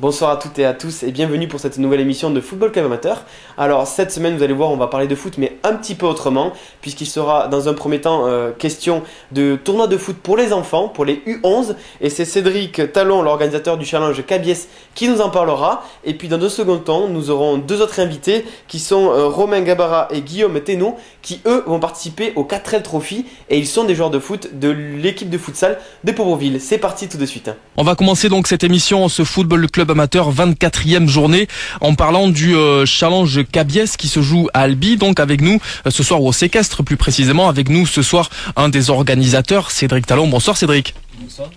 Bonsoir à toutes et à tous et bienvenue pour cette nouvelle émission de Football Club Amateur. Alors cette semaine vous allez voir on va parler de foot mais un petit peu autrement puisqu'il sera dans un premier temps question de tournoi de foot pour les enfants, pour les U11 et c'est Cédric Talon, l'organisateur du challenge Cabiès qui nous en parlera et puis dans un second temps nous aurons deux autres invités qui sont Romain Gabara et Guillaume Thénault qui eux vont participer au 4L Trophy et ils sont des joueurs de foot de l'équipe de futsal de Pauvreville. C'est parti tout de suite. On va commencer donc cette émission, ce Football Club Amateur 24e journée en parlant du challenge Cabiès qui se joue à Albi, donc avec nous ce soir, ou au séquestre plus précisément, avec nous ce soir un des organisateurs, Cédric Talon. Bonsoir Cédric. Bonsoir.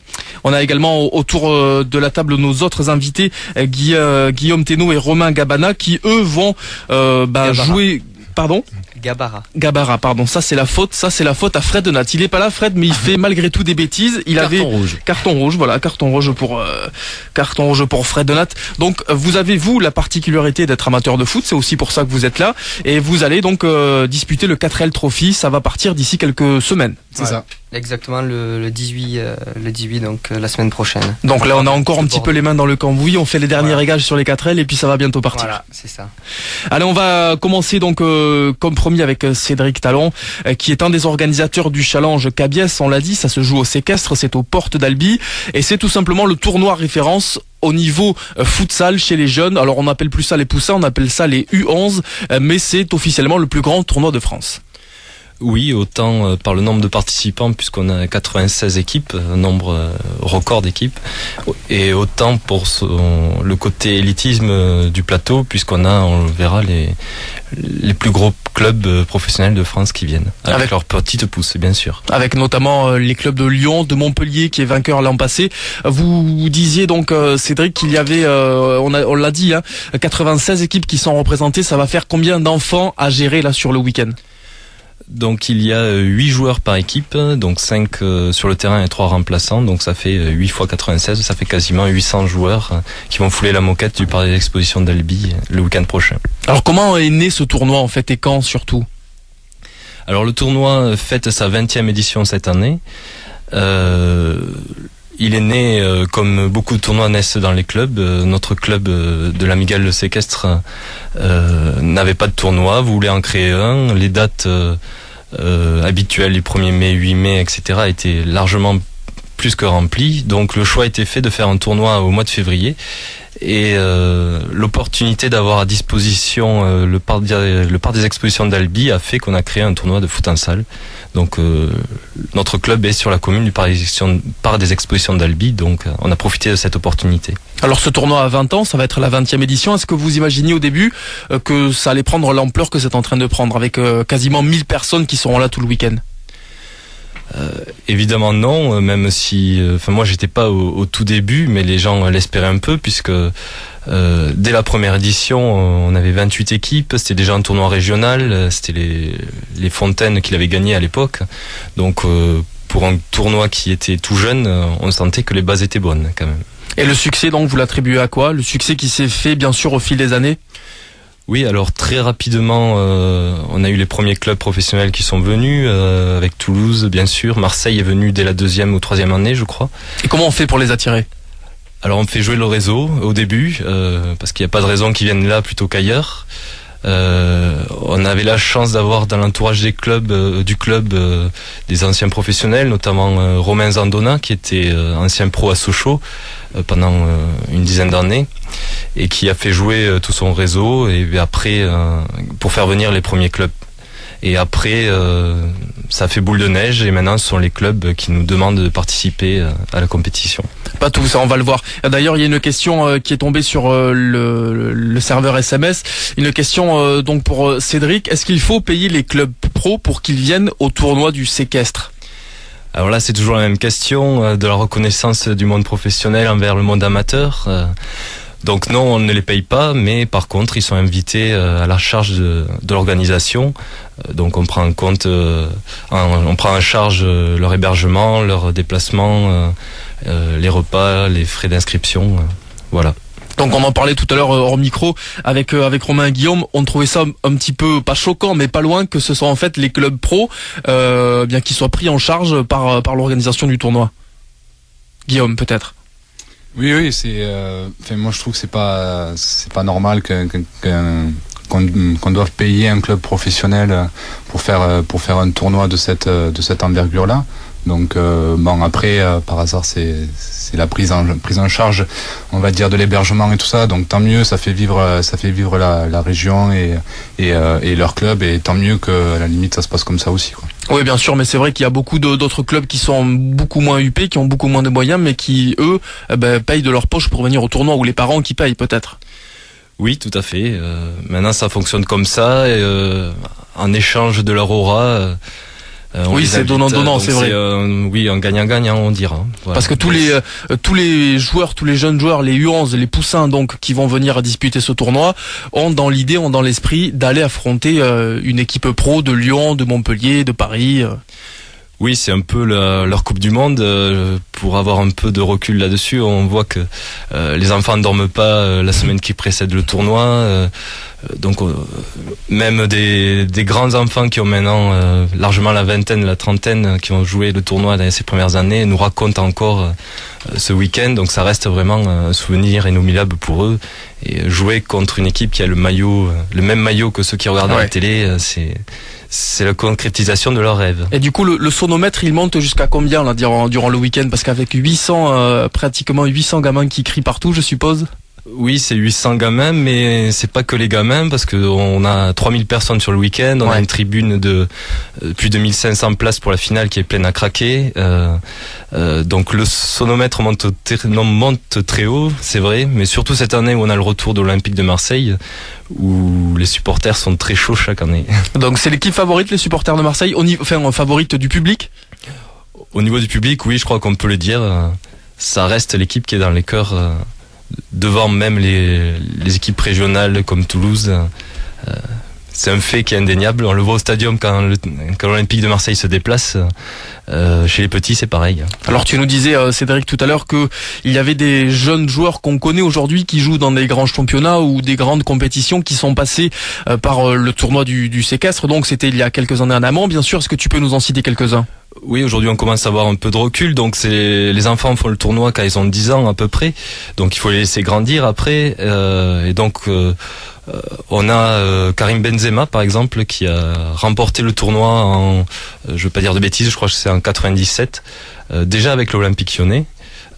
On a également autour de la table nos autres invités, Guillaume Thénault et Romain Gabana qui eux vont jouer... Pardon ? Gabara, pardon. Ça c'est la faute à Fred Donat. Il est pas là Fred, mais il fait malgré tout des bêtises. Carton rouge, voilà, carton rouge pour Fred Donat. Donc vous avez la particularité d'être amateur de foot, c'est aussi pour ça que vous êtes là et vous allez donc disputer le 4L Trophy, ça va partir d'ici quelques semaines. C'est ça. Exactement le 18 donc la semaine prochaine. Donc là on a encore un petit peu les mains dans le cambouis, on fait les derniers réglages sur les 4L et puis ça va bientôt partir. Voilà, c'est ça. Allez, on va commencer donc comme promis avec Cédric Talon qui est un des organisateurs du challenge Cabiès. On l'a dit, ça se joue au séquestre, c'est aux portes d'Albi et c'est tout simplement le tournoi référence au niveau futsal chez les jeunes. Alors on n'appelle plus ça les poussins, on appelle ça les U11, mais c'est officiellement le plus grand tournoi de France. Oui, autant par le nombre de participants, puisqu'on a 96 équipes, un nombre record d'équipes, et autant pour le côté élitisme du plateau, on verra les plus gros clubs professionnels de France qui viennent, avec leurs petites pousses, bien sûr. Avec notamment les clubs de Lyon, de Montpellier, qui est vainqueur l'an passé. Vous disiez donc, Cédric, qu'il y avait, on l'a dit, 96 équipes qui sont représentées. Ça va faire combien d'enfants à gérer là sur le week-end ? Donc il y a 8 joueurs par équipe, donc 5 sur le terrain et 3 remplaçants, donc ça fait 8 x 96, ça fait quasiment 800 joueurs qui vont fouler la moquette du parc d'exposition d'Albi le week-end prochain. Alors comment est né ce tournoi en fait et quand surtout ? Alors le tournoi fête sa 20e édition cette année. Il est né comme beaucoup de tournois naissent dans les clubs. Notre club de l'Amigale Le Séquestre n'avait pas de tournoi, voulait en créer un. Les dates habituelles, les 1er mai, 8 mai, etc. étaient largement plus que remplies. Donc le choix a été fait de faire un tournoi au mois de février. Et l'opportunité d'avoir à disposition le parc des expositions d'Albi a fait qu'on a créé un tournoi de foot en salle. Donc notre club est sur la commune du parc des expositions d'Albi, donc on a profité de cette opportunité. Alors ce tournoi a 20 ans, ça va être la 20e édition. Est-ce que vous imaginiez au début que ça allait prendre l'ampleur que c'est en train de prendre, avec quasiment 1000 personnes qui seront là tout le week-end ? Évidemment non, même si moi j'étais pas au tout début, mais les gens l'espéraient un peu, puisque dès la première édition on avait 28 équipes, c'était déjà un tournoi régional, c'était les Fontaines qui l'avaient gagné à l'époque, donc pour un tournoi qui était tout jeune, on sentait que les bases étaient bonnes quand même. Et le succès donc vous l'attribuez à quoi ? Le succès qui s'est fait bien sûr au fil des années ? Oui, alors très rapidement, on a eu les premiers clubs professionnels qui sont venus, avec Toulouse bien sûr, Marseille est venu dès la 2e ou 3e année je crois. Et comment on fait pour les attirer ? Alors on fait jouer le réseau au début, parce qu'il n'y a pas de raison qu'ils viennent là plutôt qu'ailleurs. On avait la chance d'avoir dans l'entourage des clubs, des anciens professionnels, notamment Romain Zandona qui était ancien pro à Sochaux pendant une dizaine d'années et qui a fait jouer tout son réseau et après pour faire venir les premiers clubs. Et après ça fait boule de neige et maintenant ce sont les clubs qui nous demandent de participer à la compétition. Pas tout ça, on va le voir. D'ailleurs, il y a une question qui est tombée sur le serveur SMS. Une question donc pour Cédric. Est-ce qu'il faut payer les clubs pro pour qu'ils viennent au tournoi du séquestre ? Alors là, c'est toujours la même question de la reconnaissance du monde professionnel envers le monde amateur. Donc non, on ne les paye pas, mais par contre, ils sont invités à la charge de l'organisation. Donc on prend en charge leur hébergement, leur déplacement, les repas, les frais d'inscription, voilà. Donc on en parlait tout à l'heure hors micro avec Romain et Guillaume, on trouvait ça un petit peu, pas choquant, mais pas loin que ce soit en fait les clubs pro qui soient pris en charge par l'organisation du tournoi. Guillaume peut-être. Oui, c'est. Moi, je trouve que c'est pas normal qu'on doive payer un club professionnel pour faire un tournoi de cette envergure-là. Donc après par hasard c'est la prise en charge, on va dire, de l'hébergement et tout ça, donc tant mieux, ça fait vivre la région et leur club, et tant mieux que à la limite ça se passe comme ça aussi, quoi. Oui, bien sûr, mais c'est vrai qu'il y a beaucoup d'autres clubs qui sont beaucoup moins huppés, qui ont beaucoup moins de moyens, mais qui eux payent de leur poche pour venir au tournoi, ou les parents qui payent peut-être. Oui, tout à fait. Maintenant ça fonctionne comme ça, en échange de leur aura. Oui, c'est donnant-donnant, c'est vrai. Oui, un gagnant-gagnant, on dira. Voilà. Parce que tous les joueurs, tous les jeunes joueurs, les U11, les poussins donc qui vont venir disputer ce tournoi, ont dans l'esprit d'aller affronter une équipe pro de Lyon, de Montpellier, de Paris. Oui, c'est un peu leur Coupe du Monde. Pour avoir un peu de recul là-dessus, on voit que les enfants ne dorment pas la semaine qui précède le tournoi. Donc même des grands enfants qui ont maintenant largement la vingtaine, la trentaine, qui ont joué le tournoi dans ces premières années, nous racontent encore ce week-end. Donc ça reste vraiment un souvenir inoubliable pour eux. Et jouer contre une équipe qui a le même maillot que ceux qui regardent à la télé, c'est la concrétisation de leur rêve. Et du coup, le sonomètre, il monte jusqu'à combien là durant le week-end? Parce qu'avec pratiquement 800 gamins qui crient partout, je suppose. Oui, c'est 800 gamins, mais c'est pas que les gamins, parce que on a 3000 personnes sur le week-end, on a une tribune de plus de 1500 places pour la finale qui est pleine à craquer. Donc le sonomètre monte très haut, c'est vrai, mais surtout cette année où on a le retour de l'Olympique de Marseille, où les supporters sont très chauds chaque année. Donc c'est l'équipe favorite, les supporters de Marseille, favorite du public? Au niveau du public, oui, je crois qu'on peut le dire. Ça reste l'équipe qui est dans les cœurs, devant même les équipes régionales comme Toulouse. C'est un fait qui est indéniable. On le voit au stadium quand l'Olympique de Marseille se déplace. Chez les petits, c'est pareil. Alors tu nous disais, Cédric, tout à l'heure qu'il y avait des jeunes joueurs qu'on connaît aujourd'hui qui jouent dans des grands championnats ou des grandes compétitions qui sont passés par le tournoi du séquestre. Donc c'était il y a quelques années en amont, bien sûr. Est-ce que tu peux nous en citer quelques-uns? Oui, aujourd'hui on commence à avoir un peu de recul, donc les enfants font le tournoi quand ils ont 10 ans à peu près, donc il faut les laisser grandir après, et donc on a Karim Benzema par exemple qui a remporté le tournoi en, je veux pas dire de bêtises, je crois que c'est en 97, déjà avec l'Olympique Lyonnais.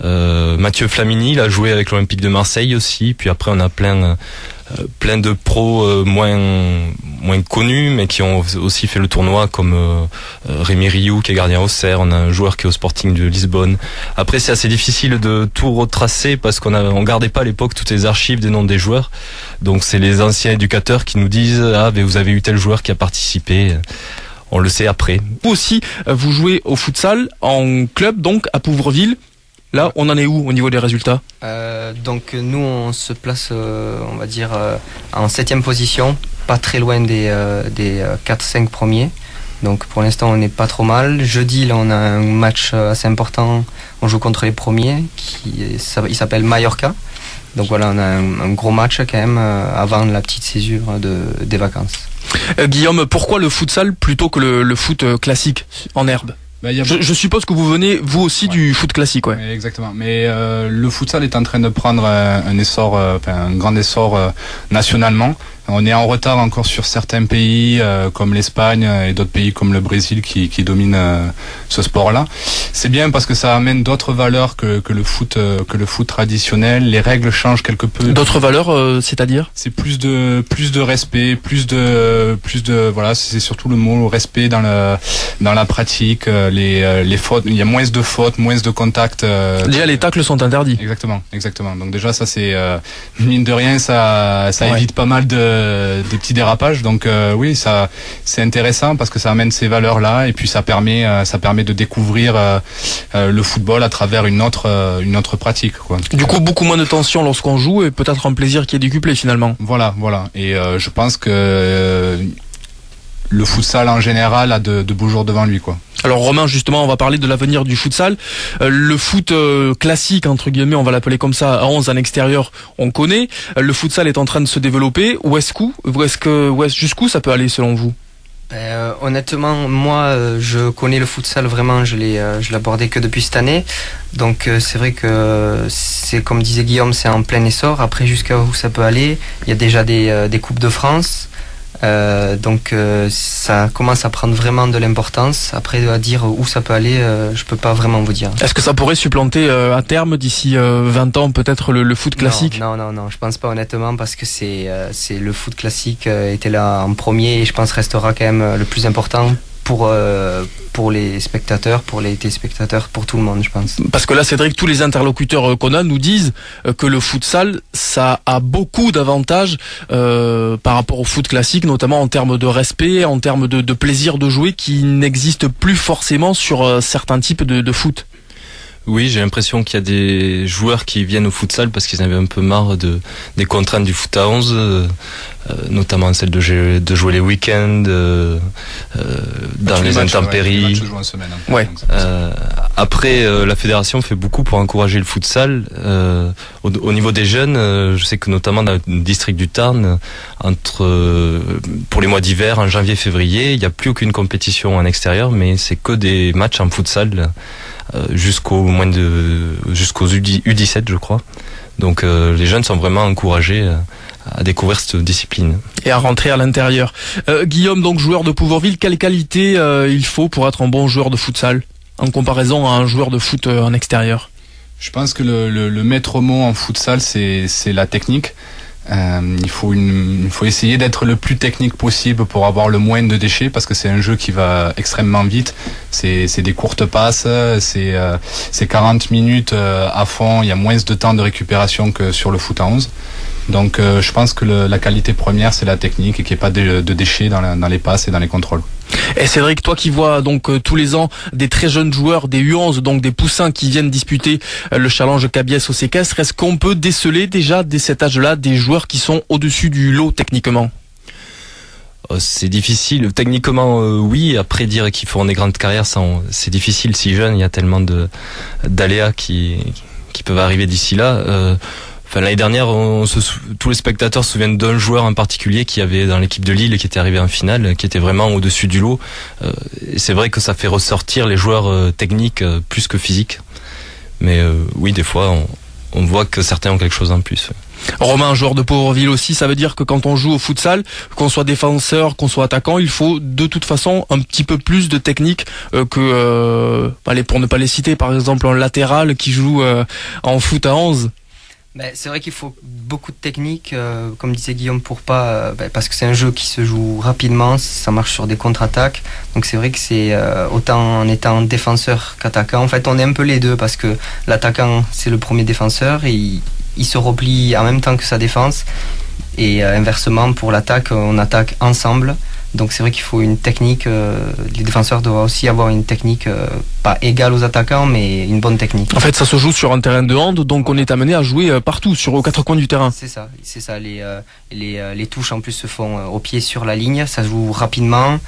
Mathieu Flamini, il a joué avec l'Olympique de Marseille aussi, puis après on a plein de pros moins connus mais qui ont aussi fait le tournoi, comme Rémi Rioux qui est gardien au Auxerre, on a un joueur qui est au Sporting de Lisbonne. Après c'est assez difficile de tout retracer parce qu'on gardait pas à l'époque toutes les archives des noms des joueurs, donc c'est les anciens éducateurs qui nous disent mais vous avez eu tel joueur qui a participé. On le sait après. Vous aussi, vous jouez au futsal en club donc à Pouvreville. Là, on en est où au niveau des résultats? Donc nous, on se place, on va dire, en 7e position, pas très loin des 4-5 premiers. Donc pour l'instant, on n'est pas trop mal. Jeudi, là, on a un match assez important. On joue contre les premiers, il s'appelle Mallorca. Donc voilà, on a un gros match quand même avant la petite césure des vacances. Guillaume, pourquoi le futsal plutôt que le foot classique en herbe? Je suppose que vous venez vous aussi du foot classique, ouais. Exactement. Mais le futsal est en train de prendre un grand essor nationalement. On est en retard encore sur certains pays comme l'Espagne et d'autres pays comme le Brésil qui dominent ce sport-là. C'est bien parce que ça amène d'autres valeurs que le foot traditionnel. Les règles changent quelque peu. D'autres valeurs, c'est-à-dire? C'est plus de respect, plus de voilà, c'est surtout le mot respect dans la pratique. Les fautes, il y a moins de fautes, moins de contacts. Déjà les tacles sont interdits. Exactement. Donc déjà ça c'est mine de rien ça évite pas mal de petits dérapages, donc oui, ça c'est intéressant parce que ça amène ces valeurs là et puis ça permet de découvrir le football à travers une autre pratique, quoi. Du coup beaucoup moins de tension lorsqu'on joue et peut-être un plaisir qui est décuplé finalement. Voilà, et je pense que le futsal en général a de beaux jours devant lui, quoi. Alors Romain, justement, on va parler de l'avenir du futsal. Le foot classique, entre guillemets, on va l'appeler comme ça, à 11 en extérieur, on connaît. Le futsal est en train de se développer. Jusqu'où ça peut aller selon vous? Honnêtement, moi, je connais le futsal vraiment, je l'ai abordé que depuis cette année. Donc c'est vrai que c'est comme disait Guillaume, c'est en plein essor. Après, jusqu'à où ça peut aller, il y a déjà des coupes de France. Donc ça commence à prendre vraiment de l'importance. Après, à dire où ça peut aller, je peux pas vraiment vous dire. Est-ce que ça pourrait supplanter à terme, d'ici 20 ans, peut-être le foot classique? Non, je pense pas honnêtement, parce que c'est le foot classique était là en premier et je pense restera quand même le plus important pour les spectateurs, pour les téléspectateurs, pour tout le monde, je pense. Parce que là, Cédric, tous les interlocuteurs qu'on a nous disent que le futsal, ça a beaucoup d'avantages par rapport au foot classique, notamment en termes de respect, en termes de plaisir de jouer, qui n'existe plus forcément sur certains types de foot. Oui, j'ai l'impression qu'il y a des joueurs qui viennent au futsal parce qu'ils avaient un peu marre des contraintes du foot à 11, notamment celle de jouer les week-ends, dans les intempéries. Ouais. Après, la fédération fait beaucoup pour encourager le futsal. Au niveau des jeunes, je sais que notamment dans le district du Tarn, pour les mois d'hiver, en janvier-février, il n'y a plus aucune compétition en extérieur, mais c'est que des matchs en futsal. Jusqu'aux U17 je crois. Donc les jeunes sont vraiment encouragés à découvrir cette discipline. Et à rentrer à l'intérieur. Guillaume, donc joueur de Pouvorville, quelle qualité il faut pour être un bon joueur de futsal en comparaison à un joueur de foot en extérieur? Je pense que le maître mot en futsal, c'est la technique. Il faut essayer d'être le plus technique possible pour avoir le moins de déchets, parce que c'est un jeu qui va extrêmement vite. C'est des courtes passes, c'est 40 minutes à fond. Il y a moins de temps de récupération que sur le foot à 11. Donc je pense que la qualité première, c'est la technique et qu'il n'y ait pas de déchets dans les passes et dans les contrôles. Et Cédric, toi qui vois donc tous les ans des très jeunes joueurs, des U11, donc des poussins qui viennent disputer le challenge Cabiès au séquestre, est-ce qu'on peut déceler déjà dès cet âge-là des joueurs qui sont au-dessus du lot techniquement? C'est difficile. Techniquement, oui. Après, dire qu'ils feront des grandes carrières, c'est difficile si jeune. Il y a tellement d'aléas qui peuvent arriver d'ici là. L'année dernière, tous les spectateurs se souviennent d'un joueur en particulier qui avait dans l'équipe de Lille et qui était arrivé en finale, qui était vraiment au-dessus du lot. Et c'est vrai que ça fait ressortir les joueurs techniques plus que physiques. Mais oui, des fois, on voit que certains ont quelque chose en plus. Romain, joueur de Pouvorville aussi, ça veut dire que quand on joue au futsal, qu'on soit défenseur, qu'on soit attaquant, il faut de toute façon un petit peu plus de technique que, pour ne pas les citer, par exemple un latéral qui joue en foot à 11. C'est vrai qu'il faut beaucoup de technique, comme disait Guillaume, parce que c'est un jeu qui se joue rapidement, ça marche sur des contre-attaques. Donc c'est vrai que c'est autant en étant défenseur qu'attaquant. En fait, on est un peu les deux, parce que l'attaquant, c'est le premier défenseur et il se replie en même temps que sa défense. Et inversement, pour l'attaque, on attaque ensemble. Donc c'est vrai qu'il faut une technique, les défenseurs doivent aussi avoir une technique pas égale aux attaquants, mais une bonne technique. En fait, ça se joue sur un terrain de hand, donc on est amené à jouer partout, aux quatre coins du terrain. C'est ça. Les touches en plus se font au pied sur la ligne, ça se joue rapidement.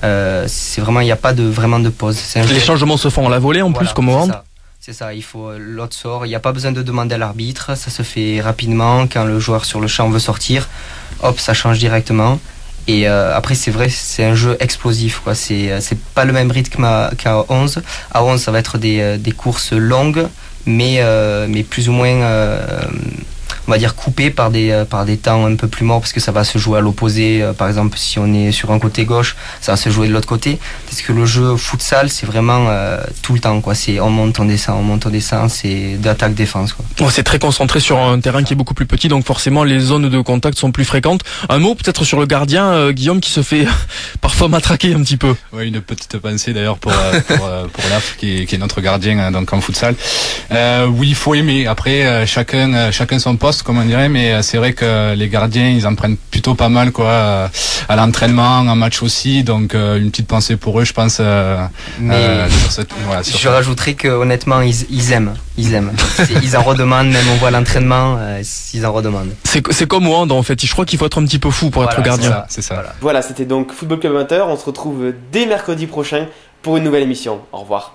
C'est vraiment, il n'y a pas vraiment de pause. Les changements se font à la volée en plus, comme au hand. C'est ça, il faut l'autre sort, il n'y a pas besoin de demander à l'arbitre, ça se fait rapidement. Quand le joueur sur le champ veut sortir, hop, ça change directement. Et après, c'est vrai, c'est un jeu explosif, quoi. C'est pas le même rythme qu'à 11. À 11, ça va être des courses longues, mais plus ou moins, on va dire, coupées par des temps un peu plus morts, parce que ça va se jouer à l'opposé. Par exemple, si on est sur un côté gauche, ça va se jouer de l'autre côté. Parce que le jeu futsal, c'est vraiment tout le temps, quoi. C'est on monte, on descend, c'est d'attaque-défense, quoi. Ouais, c'est très concentré sur un terrain qui est beaucoup plus petit, donc forcément les zones de contact sont plus fréquentes. Un mot peut-être sur le gardien, Guillaume, qui se fait parfois matraquer un petit peu. Oui, une petite pensée d'ailleurs pour Laf, qui est notre gardien donc en futsal. Oui, il faut aimer. Après, chacun son poste, comme on dirait, mais c'est vrai que les gardiens, ils en prennent plutôt pas mal, quoi, à l'entraînement, en match aussi. Donc une petite pensée pour eux, je pense. Je rajouterais que honnêtement, ils aiment. Ils en redemandent, même on voit l'entraînement, ils en redemandent. C'est comme au hand en fait. Je crois qu'il faut être un petit peu fou pour être gardien. C'est ça. Voilà, c'était donc Football Club Amateur. On se retrouve dès mercredi prochain pour une nouvelle émission. Au revoir.